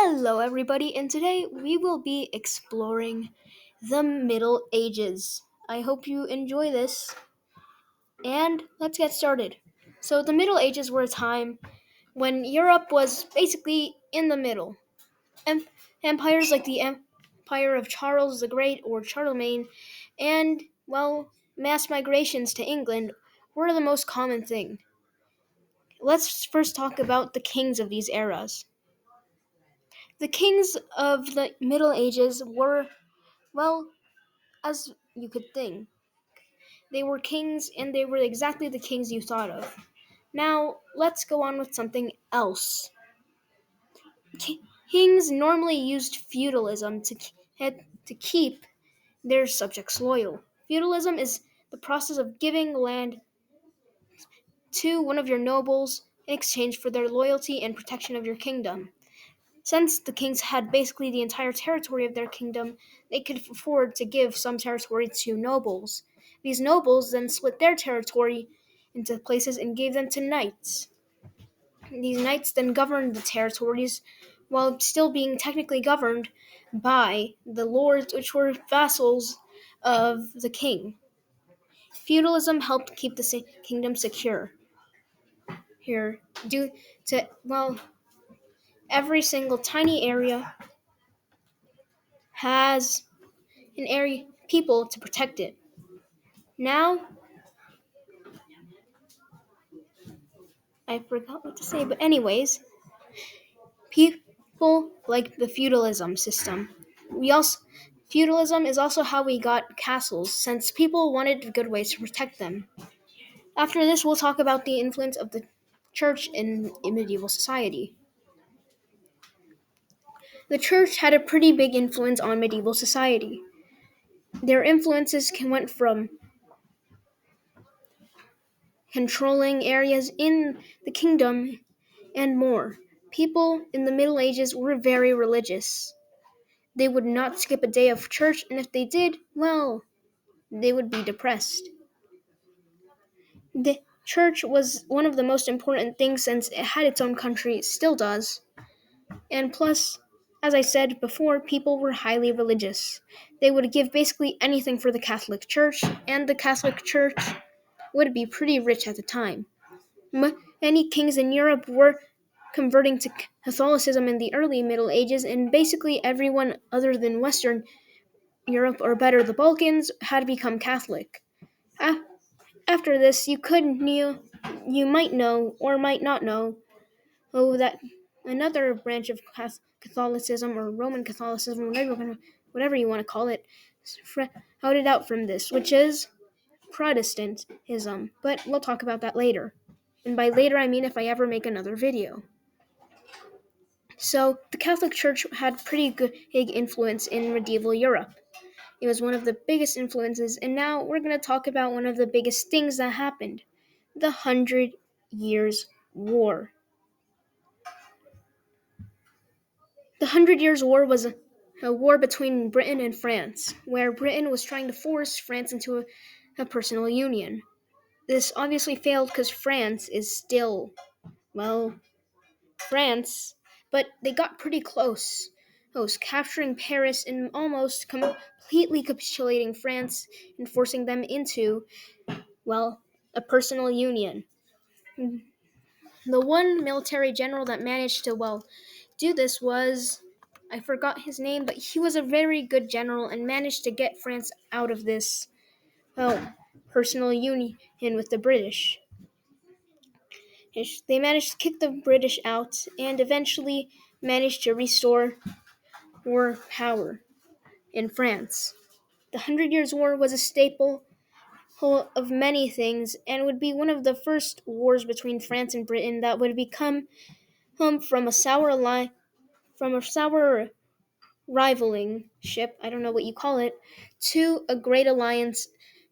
Hello, everybody, and today we will be exploring the Middle Ages. I hope you enjoy this, and let's get started. So, the Middle Ages were a time when Europe was basically in the middle. Em- Empires like the Empire of Charles the Great or Charlemagne, and, mass migrations to England were the most common thing. Let's first talk about the kings of these eras. The kings of the Middle Ages were, well, as you could think. They were kings and they were exactly the kings you thought of. Now, let's go on with something else. Kings normally used feudalism to keep their subjects loyal. Feudalism is the process of giving land to one of your nobles in exchange for their loyalty and protection of your kingdom. Since the kings had basically the entire territory of their kingdom, they could afford to give some territory to nobles. These nobles then split their territory into places and gave them to knights. These knights then governed the territories while still being technically governed by the lords, which were vassals of the king. Feudalism helped keep the kingdom secure. Here, due to, every single tiny area has an area people to protect it. Now, I forgot what to say, but anyways, people like the feudalism system. We also Feudalism is also how we got castles, since people wanted good ways to protect them. After this, we'll talk about the influence of the church in medieval society. The church had a pretty big influence on medieval society. Their influences went from controlling areas in the kingdom and more. People in the Middle Ages were very religious. They would not skip a day of church, and if they did, they would be depressed. The church was one of the most important things since it had its own country, it still does. And plus, as I said before, people were highly religious. They would give basically anything for the Catholic Church, and the Catholic Church would be pretty rich at the time. Many kings in Europe were converting to Catholicism in the early Middle Ages, and basically everyone other than Western Europe, or better, the Balkans, had become Catholic. After this, you might know or might not know, that another branch of Catholicism or Roman Catholicism, whatever you want to call it, sprouted out from this, which is Protestantism. But we'll talk about that later. And by later, I mean if I ever make another video. So, the Catholic Church had pretty big influence in medieval Europe. It was one of the biggest influences, and now we're going to talk about one of the biggest things that happened: the Hundred Years' War. The Hundred Years' War was a war between Britain and France, where Britain was trying to force France into a personal union. This obviously failed because France is still, well, France, but they got pretty close. Capturing Paris and almost completely capitulating France and forcing them into, a personal union. The one military general that managed to, do this was, I forgot his name, but he was a very good general and managed to get France out of this, personal union with the British. They managed to kick the British out and eventually managed to restore war power in France. The Hundred Years' War was a staple of many things and would be one of the first wars between France and Britain that would become from a sour rivaling ship, I don't know what you call it, to a great alliance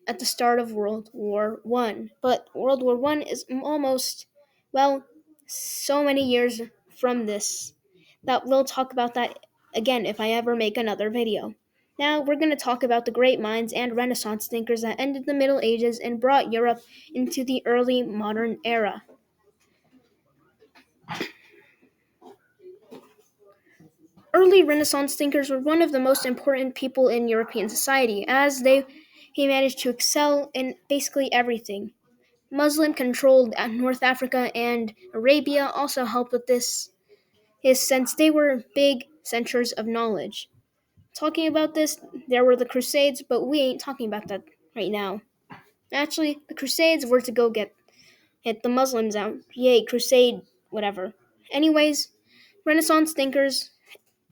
at the start of World War One. But World War One is almost, so many years from this that we'll talk about that again if I ever make another video. Now we're going to talk about the great minds and Renaissance thinkers that ended the Middle Ages and brought Europe into the early modern era. Early Renaissance thinkers were one of the most important people in European society, as he managed to excel in basically everything. Muslim controlled North Africa and Arabia also helped with this, since they were big centers of knowledge. Talking about this, there were the Crusades, but we ain't talking about that right now. Actually, the Crusades were to go get the Muslims out. Yay, Crusade, whatever. Anyways, Renaissance thinkers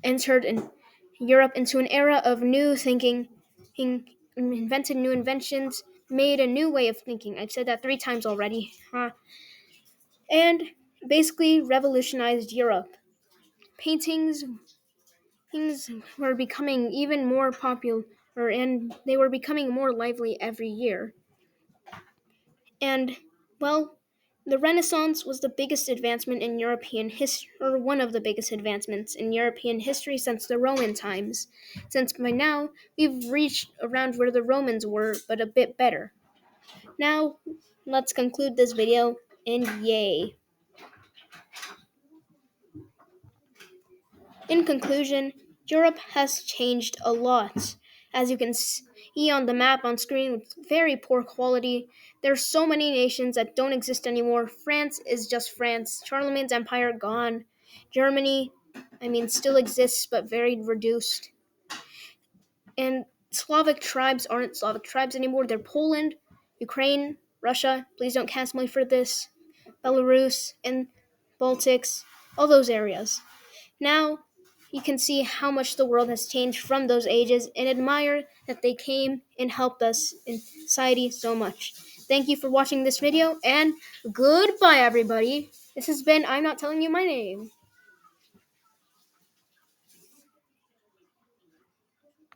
entered in Europe into an era of new thinking, invented new inventions, made a new way of thinking. I've said that 3 times already. And basically revolutionized Europe. Paintings things were becoming even more popular and they were becoming more lively every year. And, well, the Renaissance was the biggest advancement in European history, or one of the biggest advancements in European history since the Roman times, since by now we've reached around where the Romans were, but a bit better. Now, let's conclude this video, and yay. In conclusion, Europe has changed a lot. As you can see on the map on screen with very poor quality, there are so many nations that don't exist anymore. France is just France. Charlemagne's empire gone. Germany, still exists but very reduced. And Slavic tribes aren't Slavic tribes anymore. They're Poland, Ukraine, Russia. Please don't cancel me for this. Belarus and Baltics, all those areas. Now, you can see how much the world has changed from those ages and admire that they came and helped us in society so much. Thank you for watching this video and goodbye, everybody. This has been I'm Not Telling You My Name.